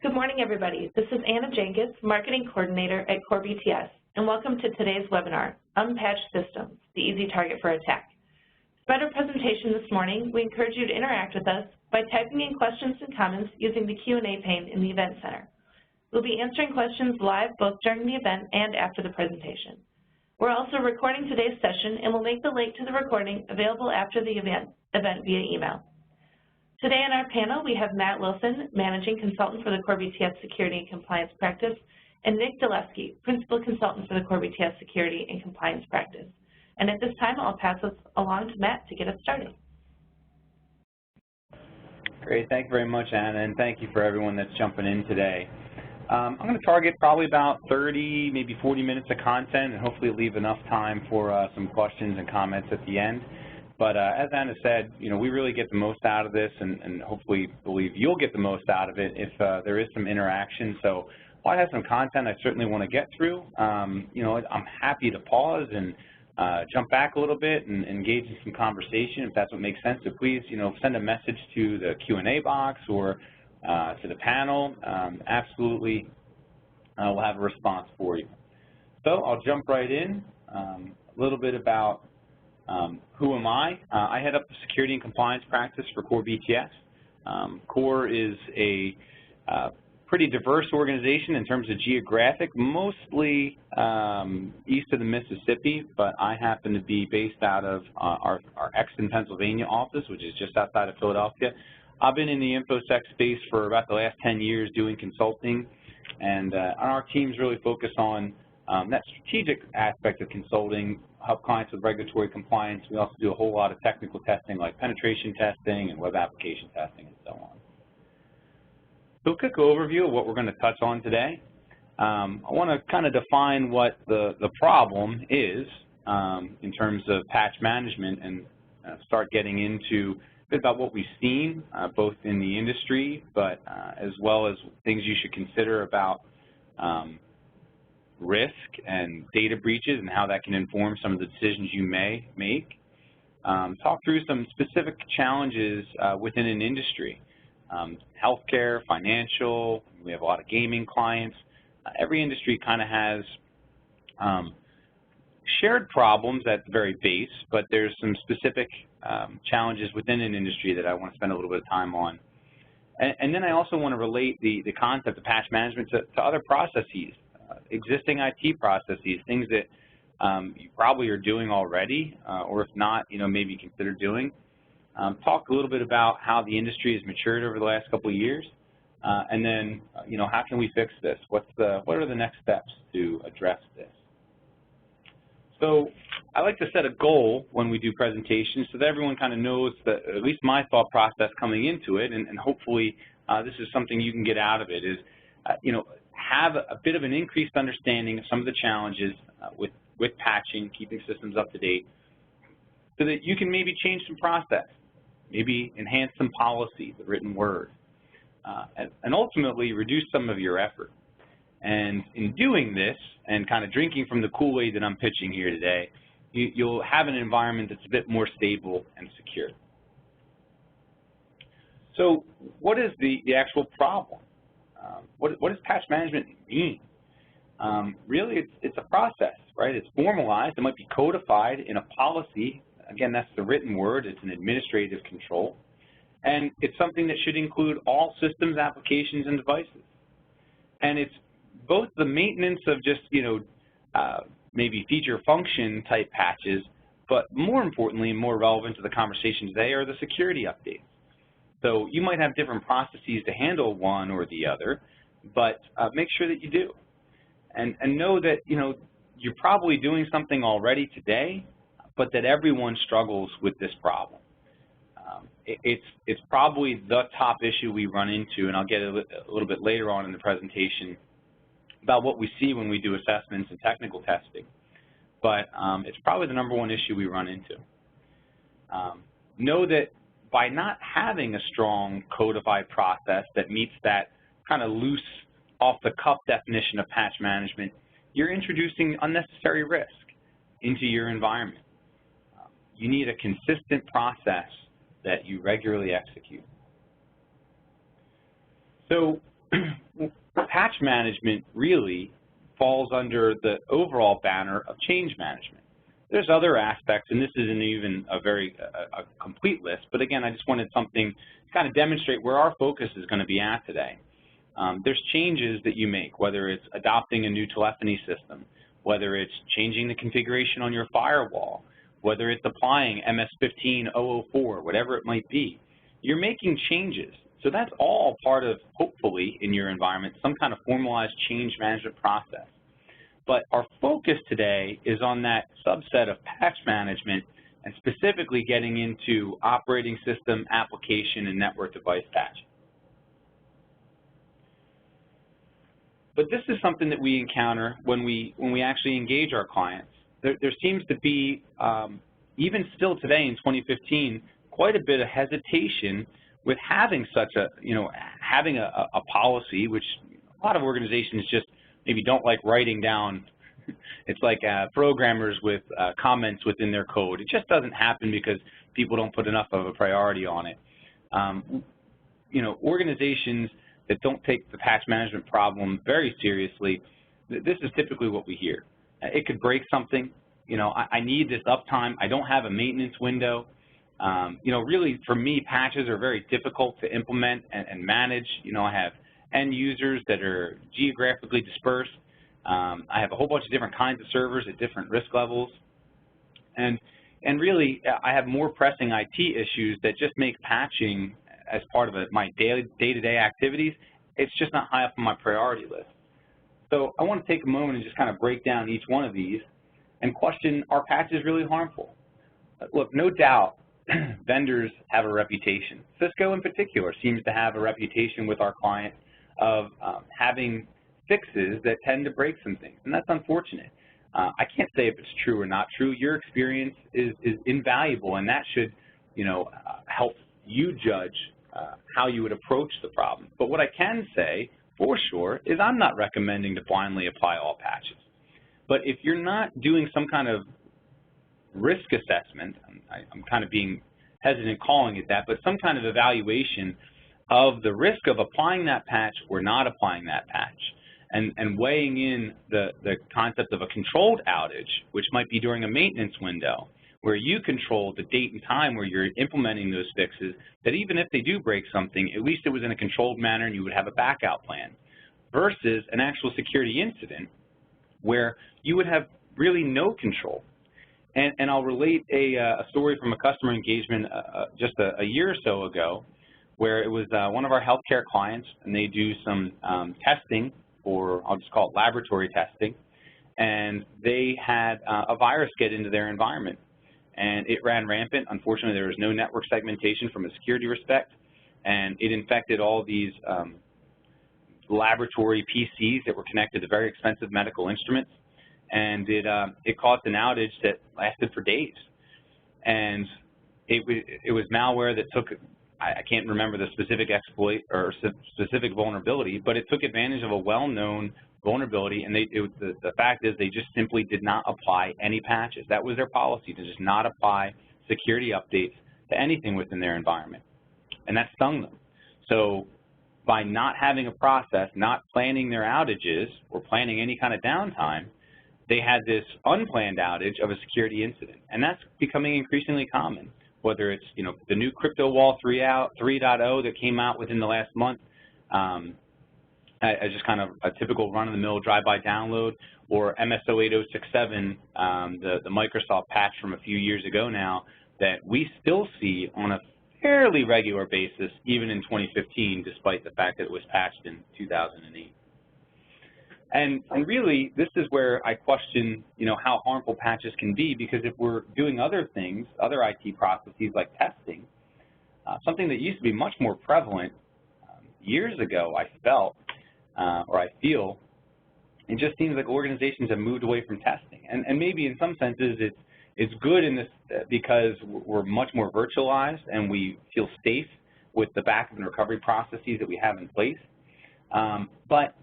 Good morning, everybody. This is Anna Jenkins, Marketing Coordinator at Core BTS, and welcome to today's webinar, Unpatched Systems, the Easy Target for Attack. To better presentation this morning, we encourage you to interact with us by typing in questions and comments using the Q&A pane in the Event Center. We'll be answering questions live both during the event and after the presentation. We're also recording today's session, and we'll make the link to the recording available after the event via email. Today on our panel, we have Matt Wilson, Managing Consultant for the Core BTS Security and Compliance Practice, and Nick Dulesky, Principal Consultant for the Core BTS Security and Compliance Practice. And at this time, I'll pass us along to Matt to get us started. Great. Thank you very much, Anna, and thank you for everyone that's jumping in today. I'm going to target probably about 30, maybe 40 minutes of content and hopefully leave enough time for some questions and comments at the end. But as Anna said, we really get the most out of this and hopefully believe you'll get the most out of it if there is some interaction. So while I have some content I certainly want to get through, I'm happy to pause and jump back a little bit and engage in some conversation if that's what makes sense. So please, send a message to the Q&A box or to the panel. Absolutely, we'll have a response for you. So I'll jump right in. A little bit about who am I? I head up the Security and Compliance Practice for Core BTS. Core is a pretty diverse organization in terms of geographic, mostly east of the Mississippi, but I happen to be based out of our Exton, Pennsylvania office, which is just outside of Philadelphia. I've been in the InfoSec space for about the last 10 years doing consulting, and our teams really focus on that strategic aspect of consulting, help clients with regulatory compliance. We also do a whole lot of technical testing like penetration testing and web application testing and so on. So a quick overview of what we're going to touch on today. I want to kind of define what the problem is in terms of patch management and start getting into a bit about what we've seen both in the industry but as well as things you should consider about risk and data breaches and how that can inform some of the decisions you may make. Talk through some specific challenges within an industry. Healthcare, financial, we have a lot of gaming clients. Every industry kind of has shared problems at the very base, but there's some specific challenges within an industry that I want to spend a little bit of time on. And then I also want to relate the concept of patch management to other processes. Existing IT processes, things that you probably are doing already, or if not, maybe consider doing. Talk a little bit about how the industry has matured over the last couple of years, and then, how can we fix this? What are the next steps to address this? So I like to set a goal when we do presentations so that everyone kind of knows that at least my thought process coming into it, and hopefully this is something you can get out of it, is, have a bit of an increased understanding of some of the challenges with patching, keeping systems up to date, so that you can maybe change some process, maybe enhance some policy, the written word, and ultimately reduce some of your effort. And in doing this, and kind of drinking from the Kool-Aid that I'm pitching here today, you'll have an environment that's a bit more stable and secure. So what is the actual problem? What does patch management mean? Really, it's a process, right? It's formalized. It might be codified in a policy. Again, that's the written word. It's an administrative control. And it's something that should include all systems, applications, and devices. And it's both the maintenance of just, maybe feature function type patches, but more importantly and more relevant to the conversation today are the security updates. So you might have different processes to handle one or the other, but make sure that you do. And know that, you're probably doing something already today, but that everyone struggles with this problem. It's probably the top issue we run into, and I'll get a little bit later on in the presentation about what we see when we do assessments and technical testing. But it's probably the #1 issue we run into. Know that by not having a strong codified process that meets that kind of loose, off-the-cuff definition of patch management, you're introducing unnecessary risk into your environment. You need a consistent process that you regularly execute. So patch management really falls under the overall banner of change management. There's other aspects, and this isn't even a complete list, but again, I just wanted something to kind of demonstrate where our focus is going to be at today. There's changes that you make, whether it's adopting a new telephony system, whether it's changing the configuration on your firewall, whether it's applying MS-15004, whatever it might be. You're making changes. So that's all part of, hopefully, in your environment, some kind of formalized change management process. But our focus today is on that subset of patch management and specifically getting into operating system, application, and network device patching. But this is something that we encounter when we actually engage our clients. There seems to be, even still today in 2015, quite a bit of hesitation with having such a, having a policy, which a lot of organizations just maybe don't like writing down. It's like programmers with comments within their code. It just doesn't happen because people don't put enough of a priority on it. Organizations that don't take the patch management problem very seriously, this is typically what we hear. It could break something. I need this uptime. I don't have a maintenance window. Really, for me, patches are very difficult to implement and manage. I have end users that are geographically dispersed. I have a whole bunch of different kinds of servers at different risk levels. And really, I have more pressing IT issues that just make patching as part of my day-to-day activities. It's just not high up on my priority list. So I want to take a moment and just kind of break down each one of these and question, are patches really harmful? Look, no doubt, vendors have a reputation. Cisco in particular seems to have a reputation with our clients of having fixes that tend to break some things, and that's unfortunate. I can't say if it's true or not true. Your experience is invaluable, and that should, help you judge how you would approach the problem. But what I can say for sure is I'm not recommending to blindly apply all patches. But if you're not doing some kind of risk assessment, I'm kind of being hesitant calling it that, but some kind of evaluation of the risk of applying that patch or not applying that patch, and weighing in the concept of a controlled outage, which might be during a maintenance window, where you control the date and time where you're implementing those fixes, that even if they do break something, at least it was in a controlled manner and you would have a backup plan, versus an actual security incident where you would have really no control. And I'll relate a story from a customer engagement just a year or so ago, where it was one of our healthcare clients, and they do some testing, or I'll just call it laboratory testing, and they had a virus get into their environment. And it ran rampant. Unfortunately, there was no network segmentation from a security respect, and it infected all these laboratory PCs that were connected to very expensive medical instruments, and it caused an outage that lasted for days. And it was malware that took, I can't remember the specific exploit or specific vulnerability, but it took advantage of a well-known vulnerability, and the fact is they just simply did not apply any patches. That was their policy, to just not apply security updates to anything within their environment, and that stung them. So by not having a process, not planning their outages or planning any kind of downtime, they had this unplanned outage of a security incident, and that's becoming increasingly common, whether it's the new Crypto Wall 3.0 that came out within the last month, as just kind of a typical run-of-the-mill drive-by download, or MSO8067, the Microsoft patch from a few years ago now, that we still see on a fairly regular basis, even in 2015, despite the fact that it was patched in 2008. And really, this is where I question, how harmful patches can be, because if we're doing other things, other IT processes like testing, something that used to be much more prevalent years ago, I felt, or I feel, it just seems like organizations have moved away from testing. And maybe in some senses it's good in this because we're much more virtualized and we feel safe with the backup and recovery processes that we have in place. But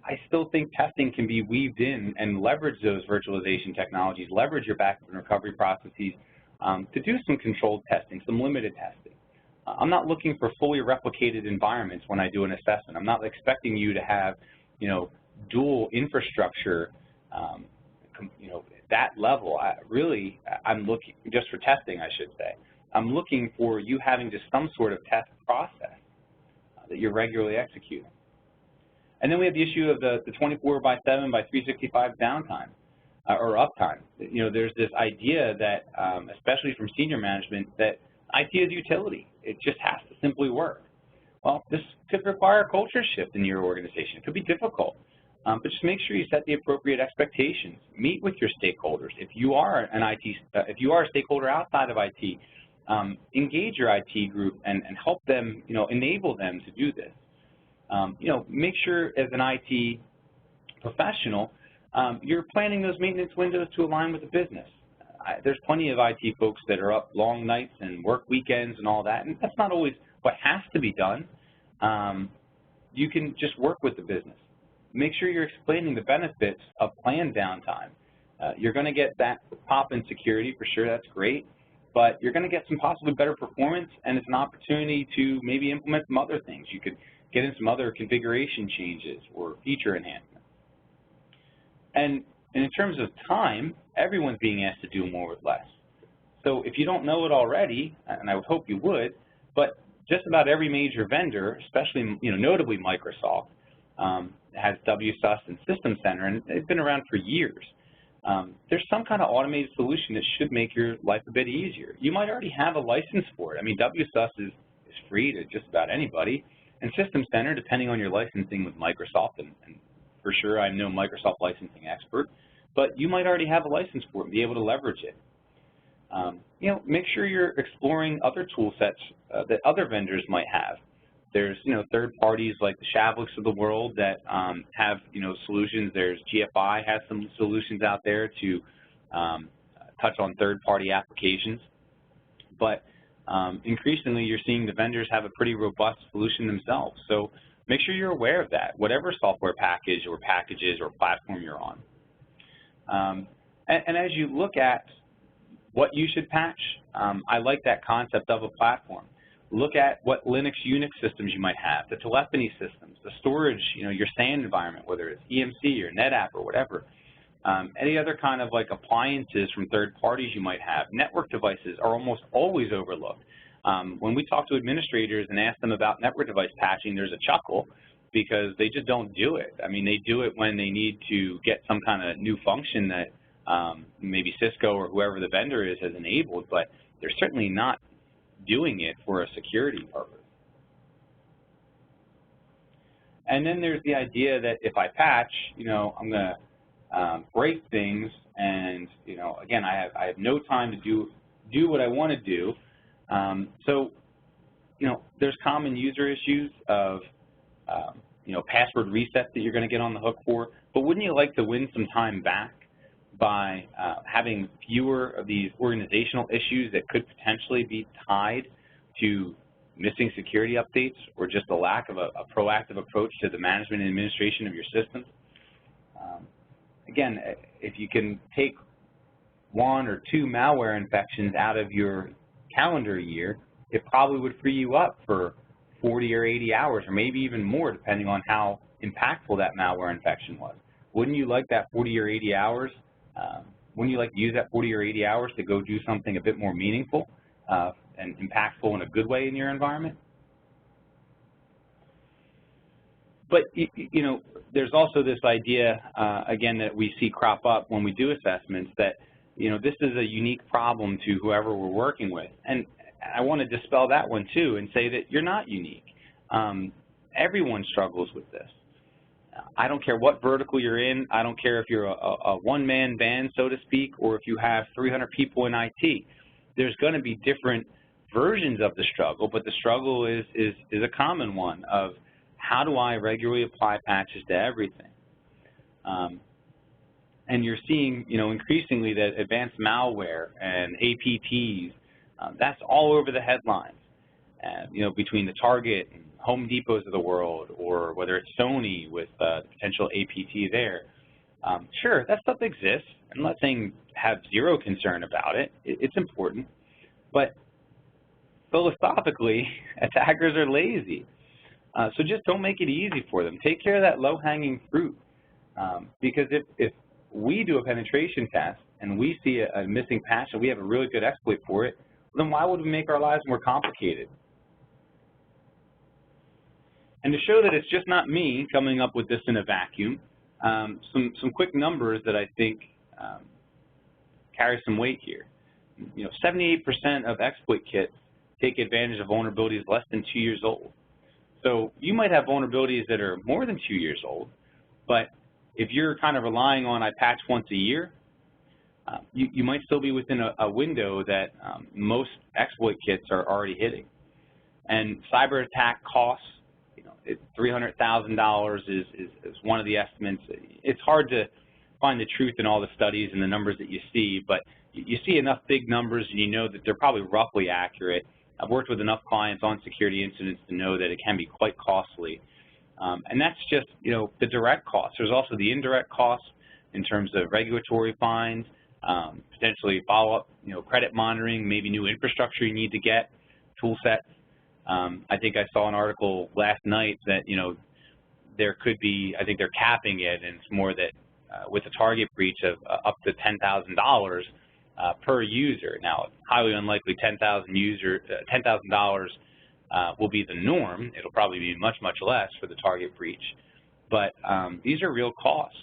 I still think testing can be weaved in and leverage those virtualization technologies, leverage your backup and recovery processes to do some controlled testing, some limited testing. I'm not looking for fully replicated environments when I do an assessment. I'm not expecting you to have, dual infrastructure, that level. I'm looking, just for testing, I should say, I'm looking for you having just some sort of test process that you're regularly executing. And then we have the issue of the 24/7 by 365 downtime or uptime. There's this idea that, especially from senior management, that IT is utility. It just has to simply work. Well, this could require a culture shift in your organization. It could be difficult, but just make sure you set the appropriate expectations. Meet with your stakeholders. If you are if you are a stakeholder outside of IT, engage your IT group and help them, enable them to do this. Make sure as an IT professional, you're planning those maintenance windows to align with the business. There's plenty of IT folks that are up long nights and work weekends and all that, and that's not always what has to be done. You can just work with the business. Make sure you're explaining the benefits of planned downtime. You're going to get that pop in security for sure, that's great, but you're going to get some possibly better performance, and it's an opportunity to maybe implement some other things. You could get in some other configuration changes or feature enhancements. And in terms of time, everyone's being asked to do more with less. So if you don't know it already, and I would hope you would, but just about every major vendor, especially notably Microsoft, has WSUS and System Center, and they've been around for years. There's some kind of automated solution that should make your life a bit easier. You might already have a license for it. I mean, WSUS is free to just about anybody, and System Center, depending on your licensing with Microsoft, and for sure I'm no Microsoft licensing expert, but you might already have a license for it and be able to leverage it. Make sure you're exploring other tool sets that other vendors might have. There's, third parties like the Shavliks of the world that have, solutions. There's GFI has some solutions out there to touch on third-party applications. But increasingly, you're seeing the vendors have a pretty robust solution themselves. So make sure you're aware of that, whatever software package or packages or platform you're on. And as you look at what you should patch, I like that concept of a platform. Look at what Linux, Unix systems you might have, the telephony systems, the storage, your SAN environment, whether it's EMC or NetApp or whatever. Any other kind of like appliances from third parties you might have. Network devices are almost always overlooked. When we talk to administrators and ask them about network device patching, there's a chuckle because they just don't do it. I mean, they do it when they need to get some kind of new function that maybe Cisco or whoever the vendor is has enabled, but they're certainly not doing it for a security purpose. And then there's the idea that if I patch, I'm going to break things, and again, I have no time to do what I want to do. So there's common user issues of password resets that you're going to get on the hook for. But wouldn't you like to win some time back by having fewer of these organizational issues that could potentially be tied to missing security updates or just a lack of a proactive approach to the management and administration of your systems? Again, if you can take 1 or 2 malware infections out of your calendar year, it probably would free you up for 40 or 80 hours, or maybe even more, depending on how impactful that malware infection was. Wouldn't you like that 40 or 80 hours? Wouldn't you like to use that 40 or 80 hours to go do something a bit more meaningful and impactful in a good way in your environment? But, there's also this idea, again, that we see crop up when we do assessments that, this is a unique problem to whoever we're working with. And I want to dispel that one, too, and say that you're not unique. Everyone struggles with this. I don't care what vertical you're in. I don't care if you're a one-man band, so to speak, or if you have 300 people in IT. There's going to be different versions of the struggle, but the struggle is a common one of how do I regularly apply patches to everything? And you're seeing, increasingly that advanced malware and APTs, that's all over the headlines. Between the Target and Home Depots of the world, or whether it's Sony with potential APT there. Sure, that stuff exists. I'm not saying have zero concern about it. It's important. But philosophically, attackers are lazy. So just don't make it easy for them. Take care of that low-hanging fruit. Because if we do a penetration test and we see a missing patch and we have a really good exploit for it, then why would we make our lives more complicated? And to show that it's just not me coming up with this in a vacuum, some quick numbers that I think carry some weight here. 78% of exploit kits take advantage of vulnerabilities less than 2 years old. So you might have vulnerabilities that are more than 2 years old, but if you're kind of relying on I patch once a year, you might still be within a window that most exploit kits are already hitting. And cyber attack costs, $300,000 is one of the estimates. It's hard to find the truth in all the studies and the numbers that you see, but you see enough big numbers and you know that they're probably roughly accurate. I've worked with enough clients on security incidents to know that it can be quite costly. And that's just, the direct costs. There's also the indirect costs in terms of regulatory fines, potentially follow-up, credit monitoring, maybe new infrastructure you need to get, tool sets. I think I saw an article last night that, there could be, I think they're capping it, and it's more that with a target breach of up to $10,000 per user. Now, highly unlikely $10,000 will be the norm. It'll probably be much, much less for the target breach. But these are real costs.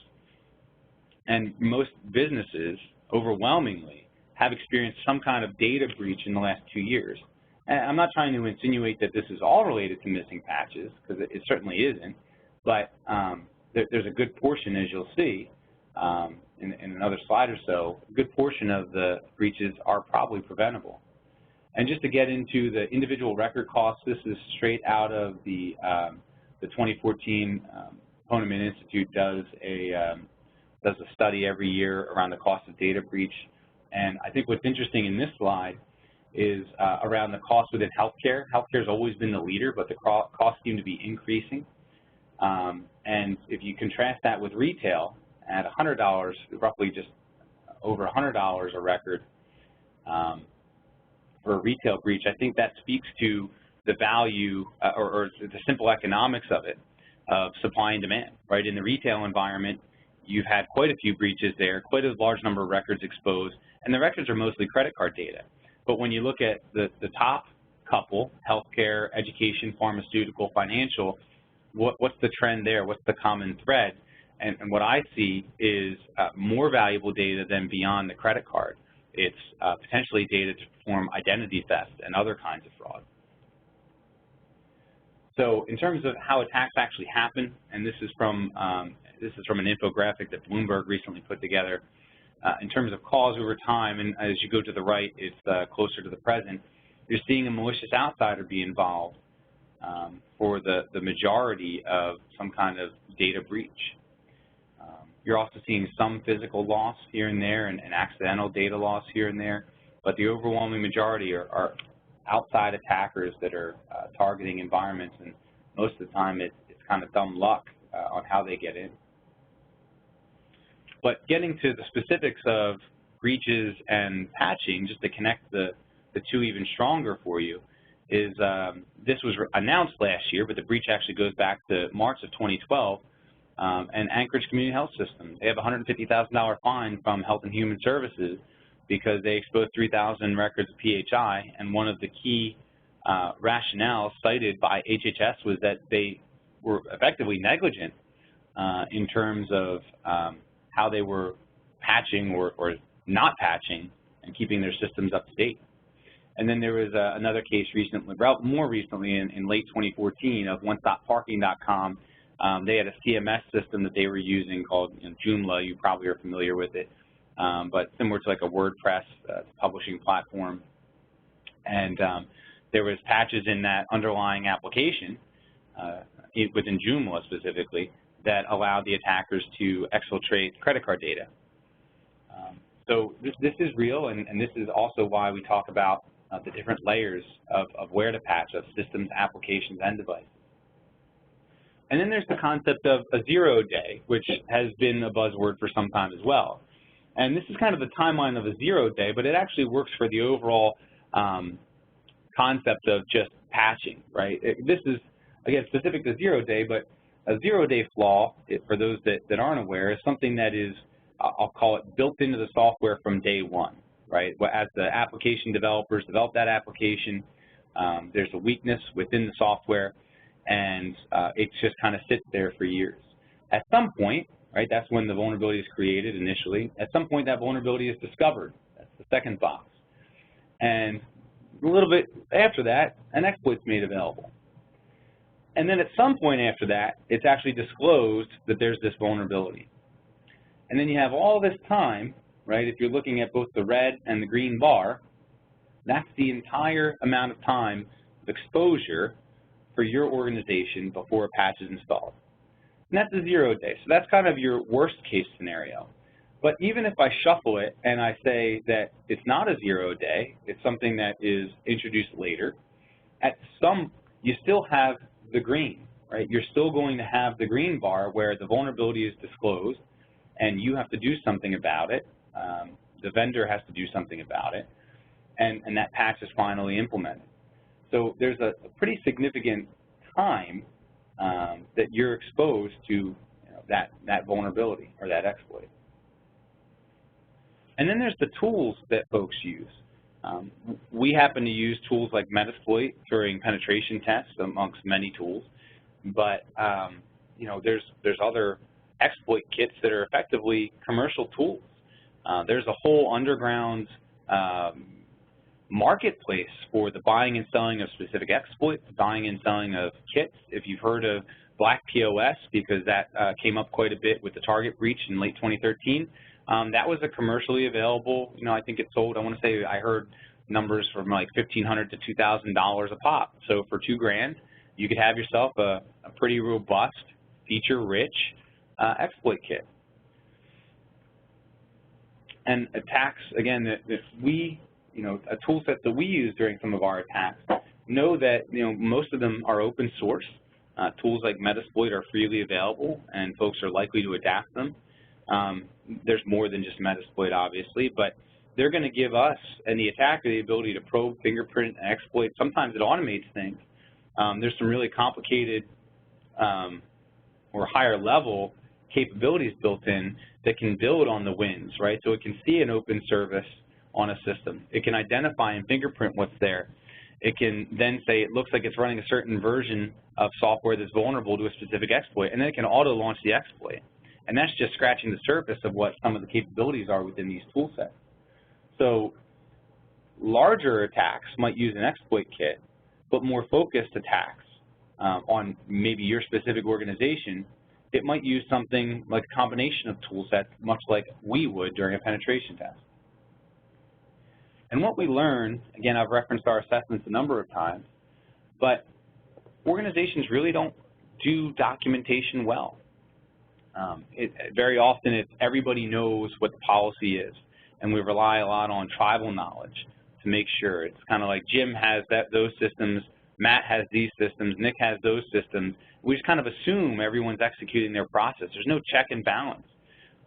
And most businesses, overwhelmingly, have experienced some kind of data breach in the last 2 years. And I'm not trying to insinuate that this is all related to missing patches, because it certainly isn't. But there's a good portion, as you'll see, in another slide or so, a good portion of the breaches are probably preventable. And just to get into the individual record costs, this is straight out of the 2014 Poneman Institute does a study every year around the cost of data breach. And I think what's interesting in this slide is around the cost within healthcare. Healthcare has always been the leader, but the costs seem to be increasing. And if you contrast that with retail, at $100, roughly just over $100 a record for a retail breach, I think that speaks to the value or the simple economics of it, of supply and demand, right? In the retail environment, you've had quite a few breaches there, quite a large number of records exposed, and the records are mostly credit card data. But when you look at the top couple, healthcare, education, pharmaceutical, financial, what's the trend there? What's the common thread? And what I see is more valuable data than beyond the credit card. It's potentially data to perform identity theft and other kinds of fraud. So in terms of how attacks actually happen, and this is from an infographic that Bloomberg recently put together, in terms of cause over time, and as you go to the right, it's closer to the present, you're seeing a malicious outsider be involved for the majority of some kind of data breach. You're also seeing some physical loss here and there and accidental data loss here and there, but the overwhelming majority are outside attackers that are targeting environments, and most of the time it's kind of dumb luck on how they get in. But getting to the specifics of breaches and patching, just to connect the two even stronger for you, is this was announced last year, but the breach actually goes back to March of 2012. And Anchorage Community Health System, they have a $150,000 fine from Health and Human Services because they exposed 3,000 records of PHI, and one of the key rationales cited by HHS was that they were effectively negligent in terms of how they were patching or not patching and keeping their systems up to date. And then there was another case recently, more recently in late 2014 of OneStopParking.com. They had a CMS system that they were using called Joomla. You probably are familiar with it, but similar to like a WordPress publishing platform. And there was patches in that underlying application within Joomla specifically that allowed the attackers to exfiltrate credit card data. So this is real, and this is also why we talk about the different layers of where to patch, of systems, applications, and devices. And then there's the concept of a 0 day, which has been a buzzword for some time as well. And this is kind of the timeline of a 0 day, but it actually works for the overall concept of just patching, right? This is, again, specific to zero-day, but a zero-day flaw, for those that aren't aware, is something that is, I'll call it, built into the software from day one, right? As the application developers develop that application, there's a weakness within the software, and it just kind of sits there for years. At some point, right, that's when the vulnerability is created initially. At some point, that vulnerability is discovered. That's the second box. And a little bit after that, an exploit's made available. And then at some point after that, it's actually disclosed that there's this vulnerability. And then you have all this time, right, if you're looking at both the red and the green bar, that's the entire amount of time of exposure for your organization before a patch is installed. And that's a 0 day. So that's kind of your worst case scenario. But even if I shuffle it and I say that it's not a 0 day, it's something that is introduced later, you still have the green, right? You're still going to have the green bar where the vulnerability is disclosed and you have to do something about it. The vendor has to do something about it, and that patch is finally implemented. So there's a pretty significant time that you're exposed to that vulnerability or that exploit. And then there's the tools that folks use. We happen to use tools like Metasploit during penetration tests amongst many tools, but there's other exploit kits that are effectively commercial tools. There's a whole underground marketplace for the buying and selling of specific exploits, the buying and selling of kits. If you've heard of Black POS, because that came up quite a bit with the Target breach in late 2013, that was a commercially available, I think it sold, I want to say I heard numbers from like $1,500 to $2,000 a pop. So for $2,000, you could have yourself a pretty robust, feature-rich exploit kit. And attacks, again, that a tool set that we use during some of our attacks, know that most of them are open source. Tools like Metasploit are freely available, and folks are likely to adapt them. There's more than just Metasploit, obviously, but they're going to give us and the attacker the ability to probe, fingerprint, and exploit. Sometimes it automates things. There's some really complicated or higher level capabilities built in that can build on the wins, right? So it can see an open service on a system. It can identify and fingerprint what's there. It can then say it looks like it's running a certain version of software that's vulnerable to a specific exploit, and then it can auto-launch the exploit. And that's just scratching the surface of what some of the capabilities are within these tool sets. So larger attacks might use an exploit kit, but more focused attacks on maybe your specific organization, it might use something like a combination of tool sets, much like we would during a penetration test. And what we learn, again, I've referenced our assessments a number of times, but organizations really don't do documentation well. Very often everybody knows what the policy is, and we rely a lot on tribal knowledge to make sure. It's kind of like Jim has those systems, Matt has these systems, Nick has those systems. We just kind of assume everyone's executing their process. There's no check and balance.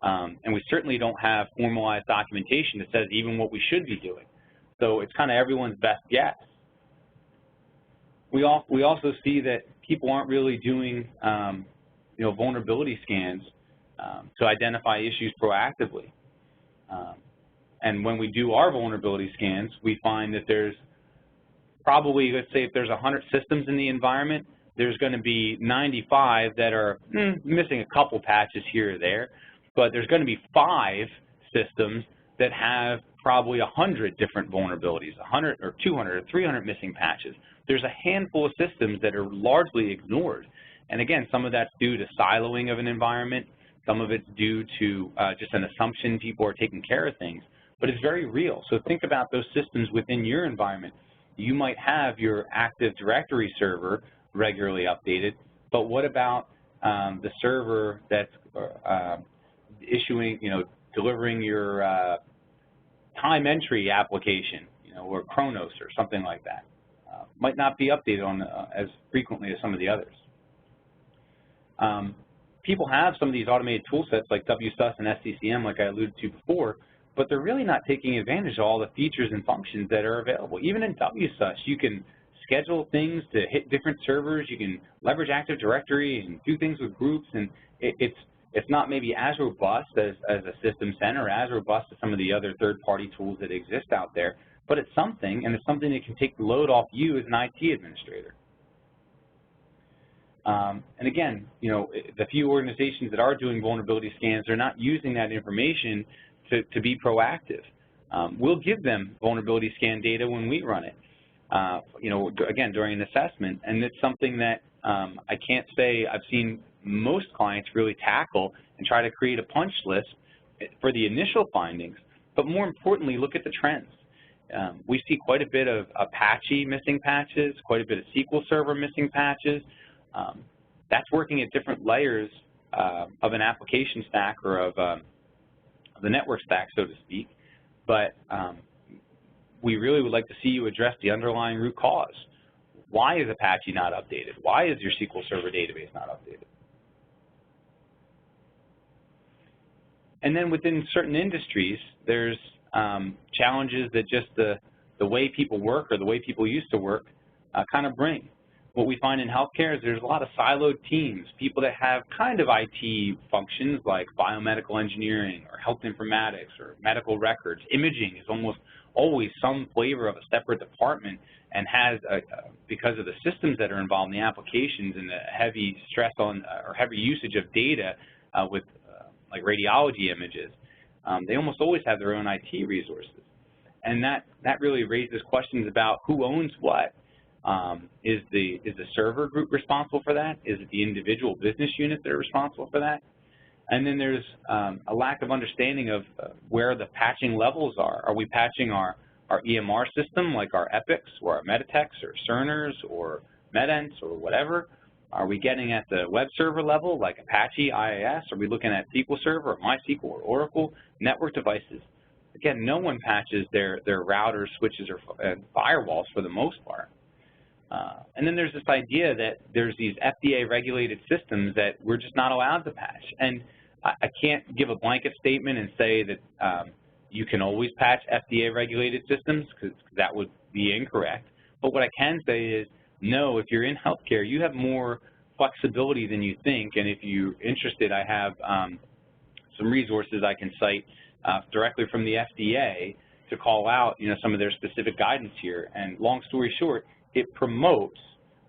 And we certainly don't have formalized documentation that says even what we should be doing. So it's kind of everyone's best guess. We also see that people aren't really doing vulnerability scans to identify issues proactively. And when we do our vulnerability scans, we find that there's probably, let's say if there's 100 systems in the environment, there's going to be 95 that are missing a couple patches here or there, but there's going to be 5 systems that have probably 100 different vulnerabilities, 100 or 200 or 300 missing patches. There's a handful of systems that are largely ignored. And again, some of that's due to siloing of an environment. Some of it's due to just an assumption people are taking care of things. But it's very real. So think about those systems within your environment. You might have your Active Directory server regularly updated, but what about the server that's delivering your time entry application, or Kronos or something like that? Might not be updated on as frequently as some of the others. People have some of these automated tool sets like WSUS and SCCM, like I alluded to before, but they're really not taking advantage of all the features and functions that are available. Even in WSUS, you can schedule things to hit different servers. You can leverage Active Directory and do things with groups, and it's not maybe as robust as a System Center, or as robust as some of the other third-party tools that exist out there, but it's something, and it's something that can take the load off you as an IT administrator. And again, you know, the few organizations that are doing vulnerability scans, they're not using that information to be proactive. We'll give them vulnerability scan data when we run it, you know, again, during an assessment, and it's something that I can't say I've seen most clients really tackle and try to create a punch list for the initial findings, but more importantly, look at the trends. We see quite a bit of Apache missing patches, quite a bit of SQL Server missing patches. That's working at different layers of an application stack, or of the network stack, so to speak. But we really would like to see you address the underlying root cause. Why is Apache not updated? Why is your SQL Server database not updated? And then within certain industries, there's challenges that just the way people work, or the way people used to work, kind of bring. What we find in healthcare is there's a lot of siloed teams, people that have kind of IT functions like biomedical engineering, or health informatics, or medical records. Imaging is almost always some flavor of a separate department, and has, because of the systems that are involved in the applications and the heavy stress on, or heavy usage of data with like radiology images, they almost always have their own IT resources. And that really raises questions about who owns what. Is the server group responsible for that? Is it the individual business units that are responsible for that? And then there's a lack of understanding of where the patching levels are. Are we patching our EMR system, like our Epics, or our Meditechs, or Cerners, or Medents, or whatever? Are we getting at the web server level, like Apache, IIS? Are we looking at SQL Server, or MySQL, or Oracle? Network devices. Again, no one patches their routers, switches, or firewalls for the most part. And then there's this idea that there's these FDA-regulated systems that we're just not allowed to patch. And I can't give a blanket statement and say that you can always patch FDA-regulated systems, because that would be incorrect. But what I can say is, no, if you're in healthcare, you have more flexibility than you think. And if you're interested, I have some resources I can cite directly from the FDA to call out, you know, some of their specific guidance here. And long story short, it promotes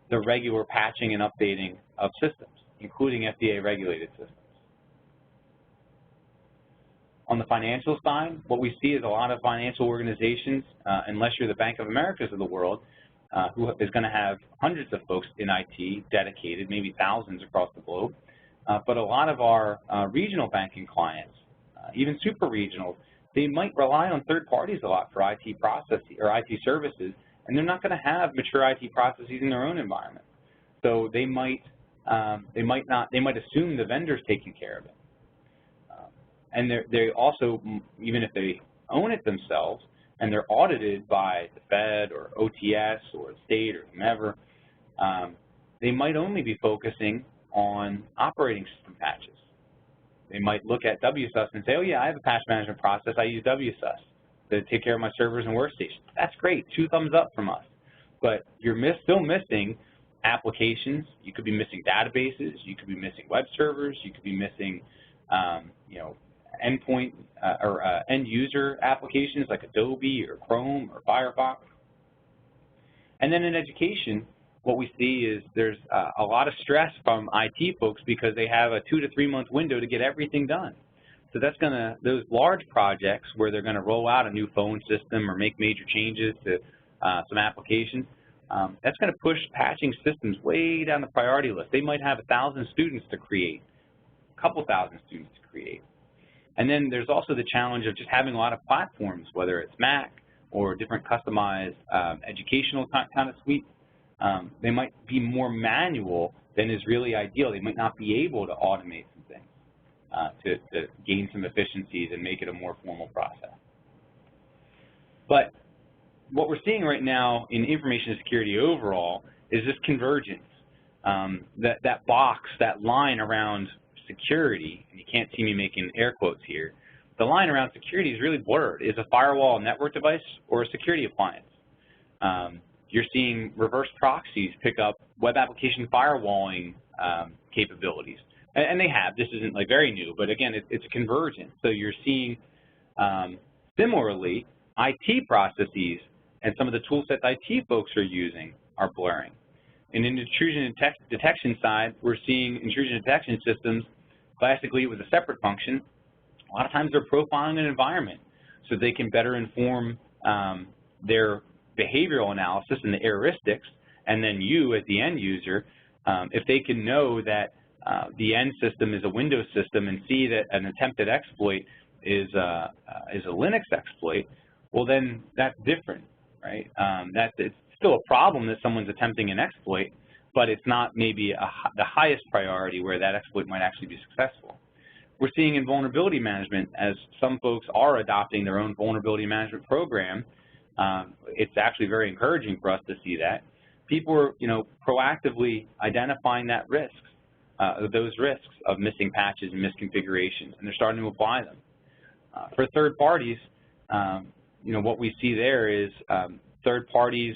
the regular patching and updating of systems, including FDA-regulated systems. On the financial side, what we see is a lot of financial organizations, unless you're the Bank of Americas of the world, who is going to have hundreds of folks in IT dedicated, maybe thousands across the globe. But a lot of our regional banking clients, even super regionals, they might rely on third parties a lot for IT processes or IT services, and they're not going to have mature IT processes in their own environment. So they might assume the vendor's taking care of it. And they also, even if they own it themselves and they're audited by the Fed or OTS or the state or whomever, they might only be focusing on operating system patches. They might look at WSUS and say, oh yeah, I have a patch management process, I use WSUS to take care of my servers and workstations. That's great, 2 thumbs up from us. But you're still missing applications. You could be missing databases, you could be missing web servers, you could be missing you know, endpoint or end user applications like Adobe or Chrome or Firefox. And then in education, what we see is there's a lot of stress from IT folks because they have a 2 to 3 month window to get everything done. So that's going to, those large projects where they're going to roll out a new phone system or make major changes to some applications, that's going to push patching systems way down the priority list. They might have 1,000 students to create, a couple thousand students to create. And then there's also the challenge of just having a lot of platforms, whether it's Mac or different customized educational kind of suites. They might be more manual than is really ideal. They might not be able to automate some things to gain some efficiencies and make it a more formal process. But what we're seeing right now in information security overall is this convergence. That box, that line around security, and you can't see me making air quotes here, the line around security is really blurred. Is a firewall a network device or a security appliance? You're seeing reverse proxies pick up web application firewalling capabilities. And they have. This isn't like very new, but again, it's a convergence. So you're seeing similarly, IT processes and some of the tool sets IT folks are using are blurring. And in the intrusion detection side, we're seeing intrusion detection systems. Classically, it was a separate function. A lot of times they're profiling an environment so they can better inform their behavioral analysis and the heuristics, and then you as the end user, if they can know that the end system is a Windows system and see that an attempted exploit is a Linux exploit, well then that's different, right? It's still a problem that someone's attempting an exploit, but it's not maybe the highest priority where that exploit might actually be successful. We're seeing in vulnerability management, as some folks are adopting their own vulnerability management program, it's actually very encouraging for us to see that. People are, proactively identifying those risks of missing patches and misconfigurations, and they're starting to apply them. For third parties, what we see there is third parties,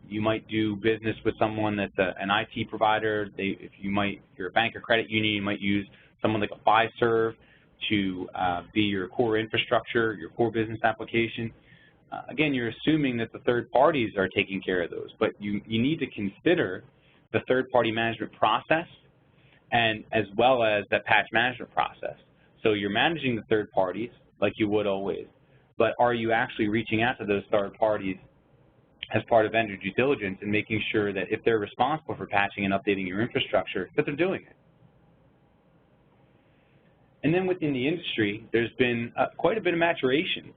you might do business with someone that's an IT provider. If you're a bank or credit union, you might use someone like a Fiserv to be your core infrastructure, your core business application. Again, you're assuming that the third parties are taking care of those, but you need to consider the third-party management process and as well as that patch management process. So you're managing the third parties like you would always, but are you actually reaching out to those third parties as part of vendor due diligence and making sure that if they're responsible for patching and updating your infrastructure, that they're doing it? And then within the industry, there's been quite a bit of maturation.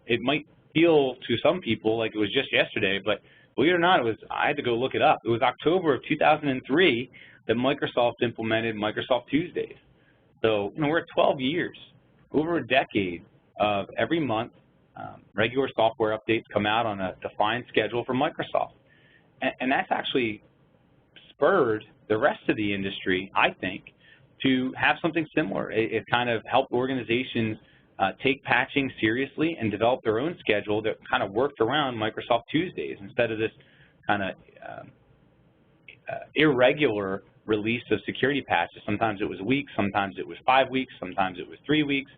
It might feel to some people like it was just yesterday, but believe it or not, I had to go look it up. It was October of 2003 that Microsoft implemented Microsoft Tuesdays. So we're at 12 years, over a decade of every month, regular software updates come out on a defined schedule from Microsoft. And that's actually spurred the rest of the industry, I think, to have something similar. It kind of helped organizations take patching seriously and develop their own schedule that kind of worked around Microsoft Tuesdays instead of this kind of irregular release of security patches. Sometimes it was a week, sometimes it was 5 weeks, sometimes it was 3 weeks.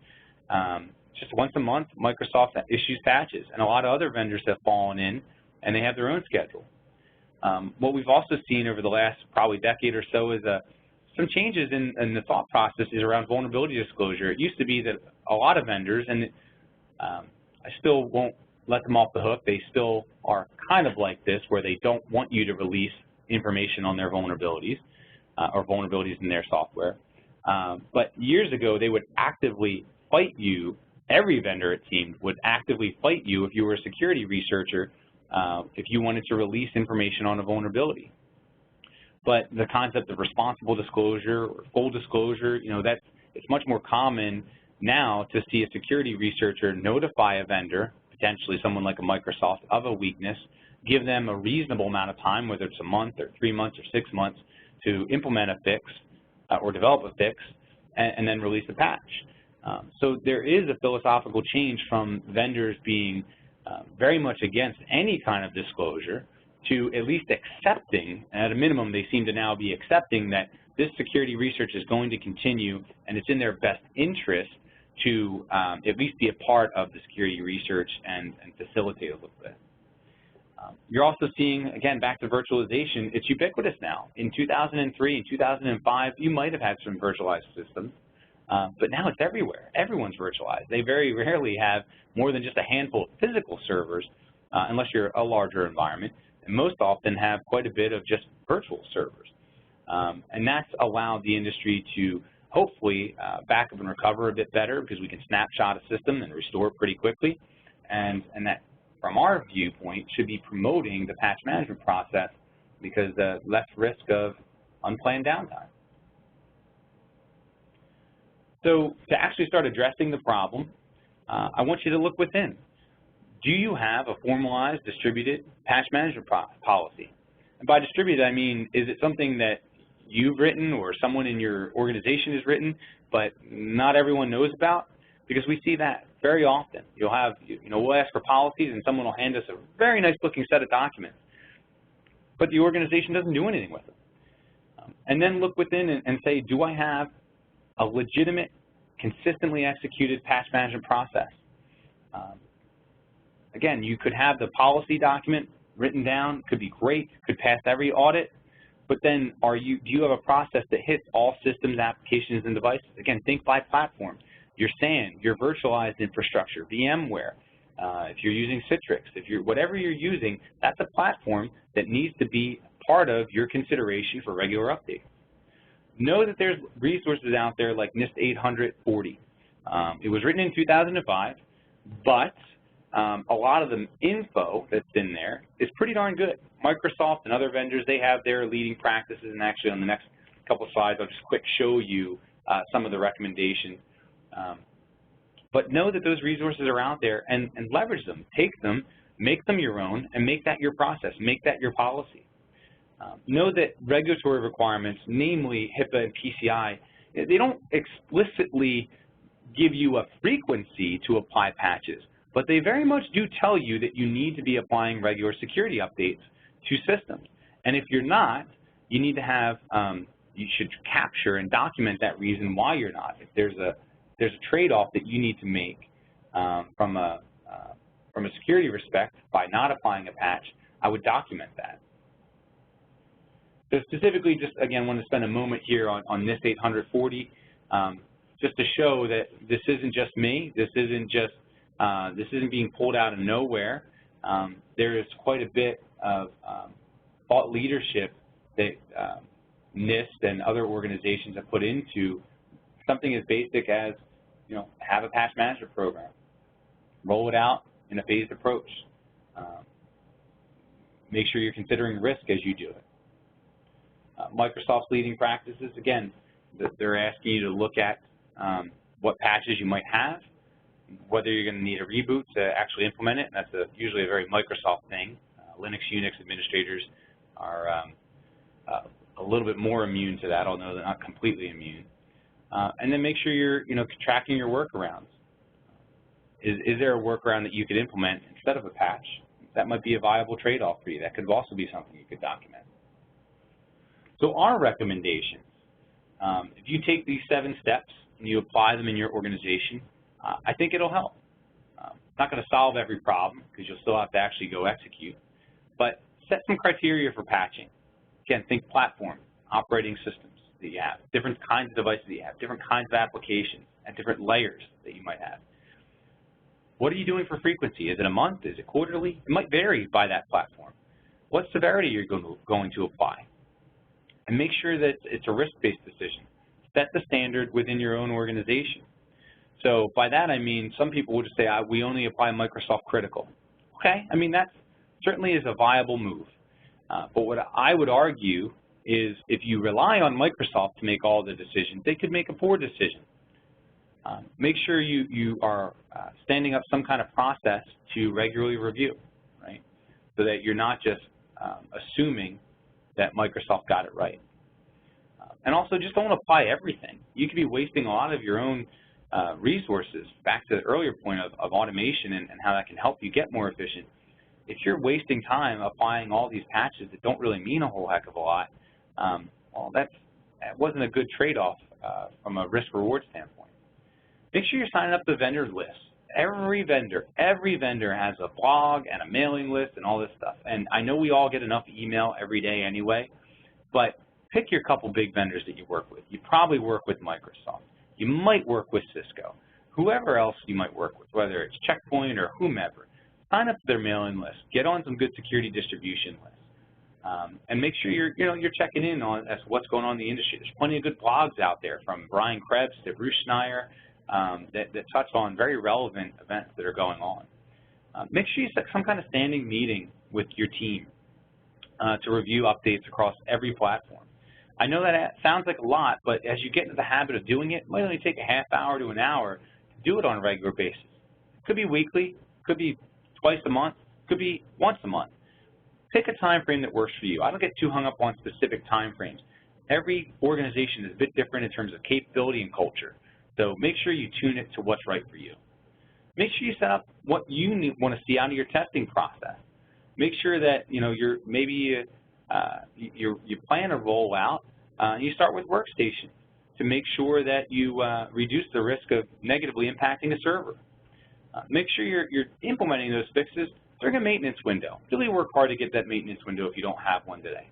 Just once a month, Microsoft issues patches, and a lot of other vendors have fallen in, and they have their own schedule. What we've also seen over the last probably decade or so is some changes in the thought processes around vulnerability disclosure. It used to be that a lot of vendors, and I still won't let them off the hook, they still are kind of like this, where they don't want you to release information on their vulnerabilities or vulnerabilities in their software. But years ago, they would actively fight you. Every vendor, it seemed, would actively fight you if you were a security researcher if you wanted to release information on a vulnerability. But the concept of responsible disclosure or full disclosure, it's much more common now to see a security researcher notify a vendor, potentially someone like a Microsoft, of a weakness, give them a reasonable amount of time, whether it's a month or 3 months or 6 months, to implement a fix or develop a fix and then release a patch. So there is a philosophical change from vendors being very much against any kind of disclosure to at least accepting, and at a minimum they seem to now be accepting, that this security research is going to continue and it's in their best interest to at least be a part of the security research and facilitate a little bit. You're also seeing, again, back to virtualization, it's ubiquitous now. In 2003 and 2005, you might have had some virtualized systems, but now it's everywhere. Everyone's virtualized. They very rarely have more than just a handful of physical servers, unless you're a larger environment, and most often have quite a bit of just virtual servers. And that's allowed the industry to hopefully back up and recover a bit better, because we can snapshot a system and restore it pretty quickly, and that, from our viewpoint, should be promoting the patch management process, because less risk of unplanned downtime. So to actually start addressing the problem, I want you to look within. Do you have a formalized distributed patch management policy? And by distributed, I mean, is it something that you've written or someone in your organization has written, but not everyone knows about? because we see that very often. You'll have, we'll ask for policies and someone will hand us a very nice looking set of documents, but the organization doesn't do anything with them. And then look within and say, do I have a legitimate, consistently executed patch management process? Again, you could have the policy document written down, could be great, could pass every audit, but then do you have a process that hits all systems, applications, and devices? Again, think by platform. Your SAN, your virtualized infrastructure, VMware, if you're using Citrix, whatever you're using, that's a platform that needs to be part of your consideration for regular updates. Know that there's resources out there like NIST 840. It was written in 2005, but a lot of the info that's in there is pretty darn good. Microsoft and other vendors, they have their leading practices, and actually on the next couple slides, I'll just quick show you some of the recommendations. But know that those resources are out there and leverage them. Take them, make them your own, and make that your process. Make that your policy. Know that regulatory requirements, namely HIPAA and PCI, they don't explicitly give you a frequency to apply patches, but they very much do tell you that you need to be applying regular security updates to systems. And if you're not, you need to have, you should capture and document that reason why you're not. If there's a trade-off that you need to make from a security respect by not applying a patch, I would document that. So specifically, just again, want to spend a moment here on NIST 840, just to show that this isn't just me. This isn't being pulled out of nowhere. There is quite a bit of thought leadership that NIST and other organizations have put into something as basic as, have a patch management program. Roll it out in a phased approach. Make sure you're considering risk as you do it. Microsoft's leading practices, again, they're asking you to look at what patches you might have, whether you're going to need a reboot to actually implement it, and that's usually a very Microsoft thing. Linux, Unix administrators are a little bit more immune to that, although they're not completely immune. And then make sure you're tracking your workarounds. Is there a workaround that you could implement instead of a patch? That might be a viable trade-off for you. That could also be something you could document. So our recommendations, if you take these 7 steps and you apply them in your organization, I think it'll help. It's not going to solve every problem because you'll still have to actually go execute, but set some criteria for patching. Again, think platform, operating systems that you have, different kinds of devices that you have, different kinds of applications, and different layers that you might have. What are you doing for frequency? Is it a month? Is it quarterly? It might vary by that platform. What severity are you going to apply? And make sure that it's a risk-based decision. Set the standard within your own organization. So by that I mean some people will just say, we only apply Microsoft Critical. Okay, I mean that certainly is a viable move. But what I would argue is if you rely on Microsoft to make all the decisions, they could make a poor decision. Make sure you are standing up some kind of process to regularly review, right? So that you're not just assuming that Microsoft got it right. And also just don't apply everything. You could be wasting a lot of your own resources, back to the earlier point of automation and how that can help you get more efficient. If you're wasting time applying all these patches that don't really mean a whole heck of a lot, well, that wasn't a good trade-off from a risk-reward standpoint. Make sure you're signing up the vendor list. Every vendor has a blog and a mailing list and all this stuff. And I know we all get enough email every day anyway, but pick your couple big vendors that you work with. You probably work with Microsoft. You might work with Cisco. Whoever else you might work with, whether it's Checkpoint or whomever, sign up to their mailing list. Get on some good security distribution lists. And make sure you're checking in on as what's going on in the industry. There's plenty of good blogs out there, from Brian Krebs to Bruce Schneier, that touch on very relevant events that are going on. Make sure you set some kind of standing meeting with your team to review updates across every platform. I know that sounds like a lot, but as you get into the habit of doing it, it might only take a half hour to an hour to do it on a regular basis. It could be weekly, could be twice a month, could be once a month. Pick a time frame that works for you. I don't get too hung up on specific time frames. Every organization is a bit different in terms of capability and culture. So make sure you tune it to what's right for you. Make sure you set up what you want to see out of your testing process. Make sure that you plan a rollout. You start with workstations to make sure that you reduce the risk of negatively impacting a server. Make sure you're implementing those fixes during a maintenance window. Really work hard to get that maintenance window if you don't have one today.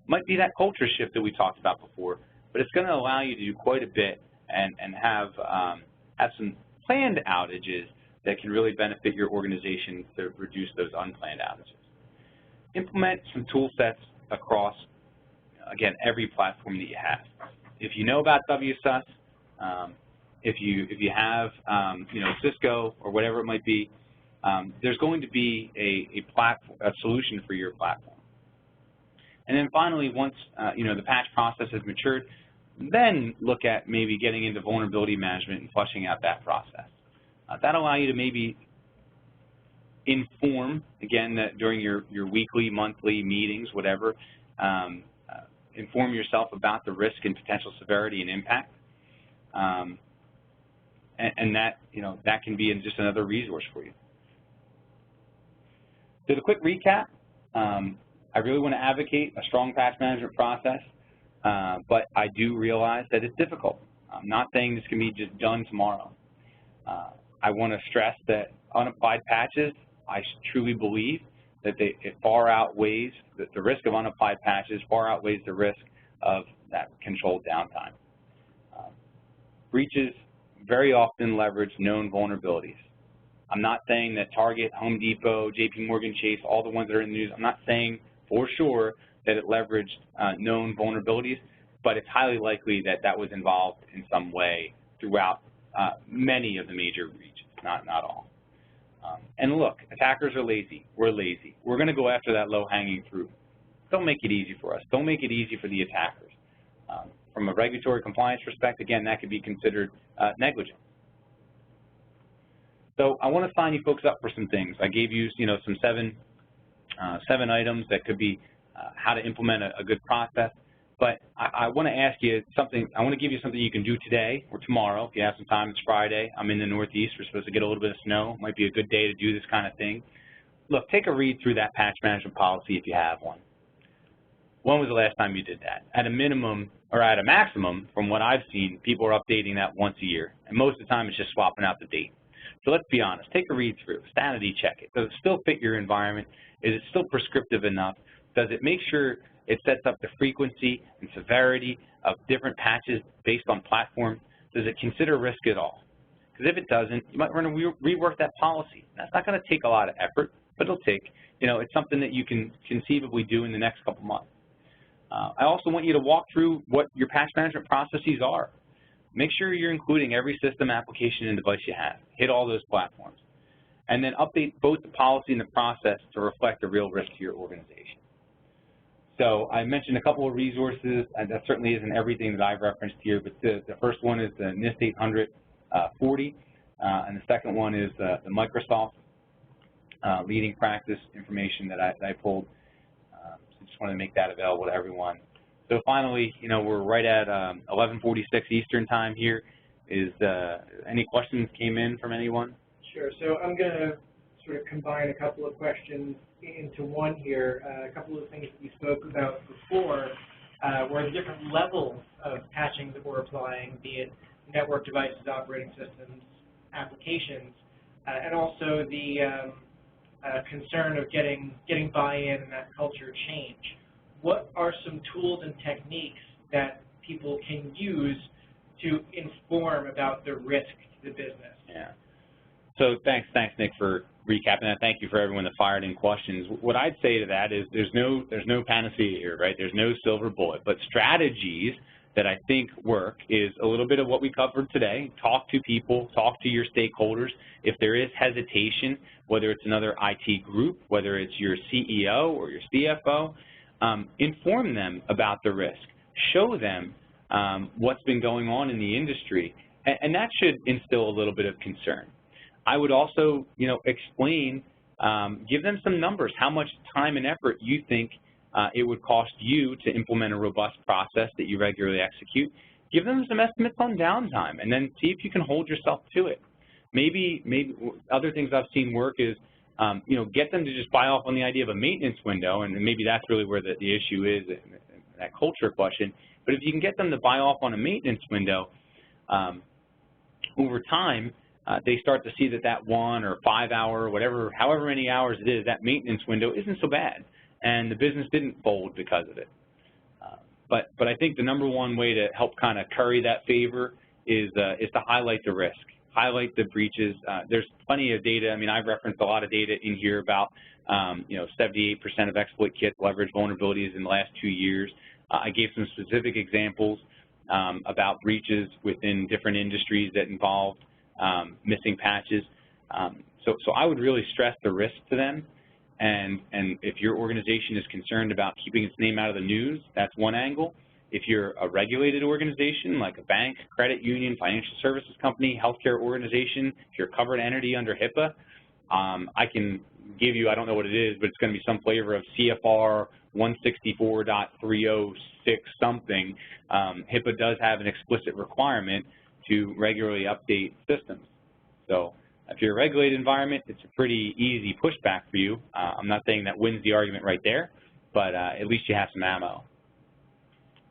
Might be that culture shift that we talked about before, but it's going to allow you to do quite a bit and have some planned outages that can really benefit your organization to reduce those unplanned outages. Implement some tool sets across, again, every platform that you have. If you know about WSUS, if you have Cisco or whatever it might be, there's going to be a solution for your platform. And then finally, once the patch process has matured, then look at maybe getting into vulnerability management and fleshing out that process. That'll allow you to maybe inform, again, that during your weekly, monthly meetings, whatever, inform yourself about the risk and potential severity and impact. And that, that can be just another resource for you. So the quick recap, I really want to advocate a strong patch management process, but I do realize that it's difficult. I'm not saying this can be just done tomorrow. I want to stress that unapplied patches, I truly believe that it far outweighs, the risk of unapplied patches far outweighs the risk of that controlled downtime. Breaches very often leverage known vulnerabilities. I'm not saying that Target, Home Depot, JP Morgan Chase, all the ones that are in the news, I'm not saying for sure that it leveraged known vulnerabilities, but it's highly likely that that was involved in some way throughout many of the major breaches, not all. And look, attackers are lazy. We're lazy. We're going to go after that low-hanging fruit. Don't make it easy for us. Don't make it easy for the attackers. From a regulatory compliance perspective, again, that could be considered negligent. So I want to sign you folks up for some things. I gave you, some seven items that could be how to implement a good process. But I want to ask you something. I want to give you something you can do today or tomorrow if you have some time. It's Friday. I'm in the Northeast. We're supposed to get a little bit of snow. It might be a good day to do this kind of thing. Look, take a read through that patch management policy if you have one. When was the last time you did that? At a minimum or at a maximum, from what I've seen, people are updating that once a year. And most of the time, it's just swapping out the date. So let's be honest. Take a read through. Sanity check it. Does it still fit your environment? Is it still prescriptive enough? Does it make sure it sets up the frequency and severity of different patches based on platform? Does it consider risk at all? Because if it doesn't, you might want to rework that policy. That's not going to take a lot of effort, but it'll take, it's something that you can conceivably do in the next couple months. I also want you to walk through what your patch management processes are. Make sure you're including every system, application, and device you have. Hit all those platforms. And then update both the policy and the process to reflect the real risk to your organization. So I mentioned a couple of resources, and that certainly isn't everything that I've referenced here, but the first one is the NIST 840, and the second one is the Microsoft leading practice information that I pulled. So just wanted to make that available to everyone. So finally, we're right at 11:46 Eastern time here. Any questions came in from anyone? Sure. So I'm going to sort of combine a couple of questions into one here. A couple of things that we spoke about before were the different levels of patching that we're applying, be it network devices, operating systems, applications, and also the concern of getting buy-in and that culture change. What are some tools and techniques that people can use to inform about the risk to the business? Yeah. So thanks, Nick, for recapping that. Thank you for everyone that fired in questions. What I'd say to that is there's no panacea here, right? There's no silver bullet, but strategies that I think work is a little bit of what we covered today. Talk to people, talk to your stakeholders. If there is hesitation, whether it's another IT group, whether it's your CEO or your CFO, inform them about the risk. Show them what's been going on in the industry, and that should instill a little bit of concern. I would also, explain, give them some numbers, how much time and effort you think it would cost you to implement a robust process that you regularly execute. give them some estimates on downtime, and then see if you can hold yourself to it. Maybe other things I've seen work is, get them to just buy off on the idea of a maintenance window, and maybe that's really where the issue is, that culture question. But if you can get them to buy off on a maintenance window, over time, they start to see that 1 or 5 hour, however many hours it is, that maintenance window isn't so bad, and the business didn't fold because of it. But I think the number one way to help kind of curry that favor is to highlight the risk, highlight the breaches. There's plenty of data. I mean, I've referenced a lot of data in here about 78% of exploit kits leverage vulnerabilities in the last 2 years. I gave some specific examples about breaches within different industries that involved missing patches. So I would really stress the risk to them. And if your organization is concerned about keeping its name out of the news, that's one angle. If you're a regulated organization like a bank, credit union, financial services company, healthcare organization, if you're a covered entity under HIPAA, I can give you, I don't know what it is, but it's going to be some flavor of CFR 164.306 something. HIPAA does have an explicit requirement to regularly update systems. So if you're a regulated environment, it's a pretty easy pushback for you. I'm not saying that wins the argument right there, but at least you have some ammo.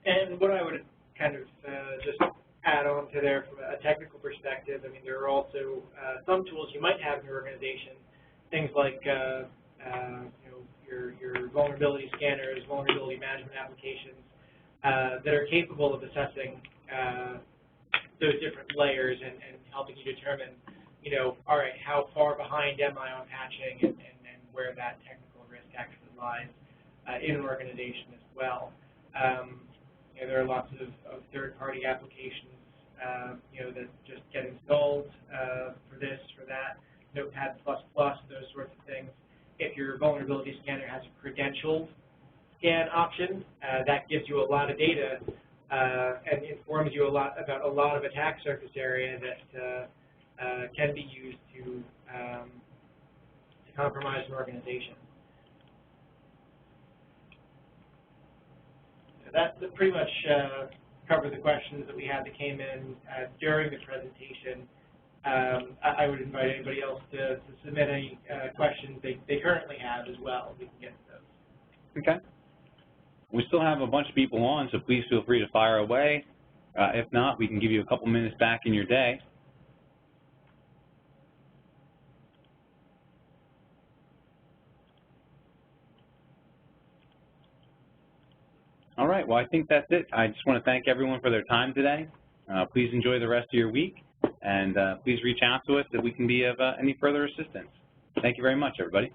And what I would kind of just add on to there from a technical perspective, I mean, there are also some tools you might have in your organization, things like your vulnerability scanners, vulnerability management applications that are capable of assessing those different layers and helping you determine, all right, how far behind am I on patching and where that technical risk actually lies in an organization as well. There are lots of third-party applications, that just get installed for this, for that, Notepad++, those sorts of things. If your vulnerability scanner has a credentialed scan option, that gives you a lot of data and informs you a lot about a lot of attack surface area that can be used to compromise an organization. That pretty much covered the questions that we had that came in during the presentation. I would invite anybody else to submit any questions they currently have as well. We can get to those. Okay. We still have a bunch of people on, so please feel free to fire away. If not, we can give you a couple minutes back in your day. All right, well, I think that's it. I just want to thank everyone for their time today. Please enjoy the rest of your week, and please reach out to us if we can be of any further assistance. Thank you very much, everybody.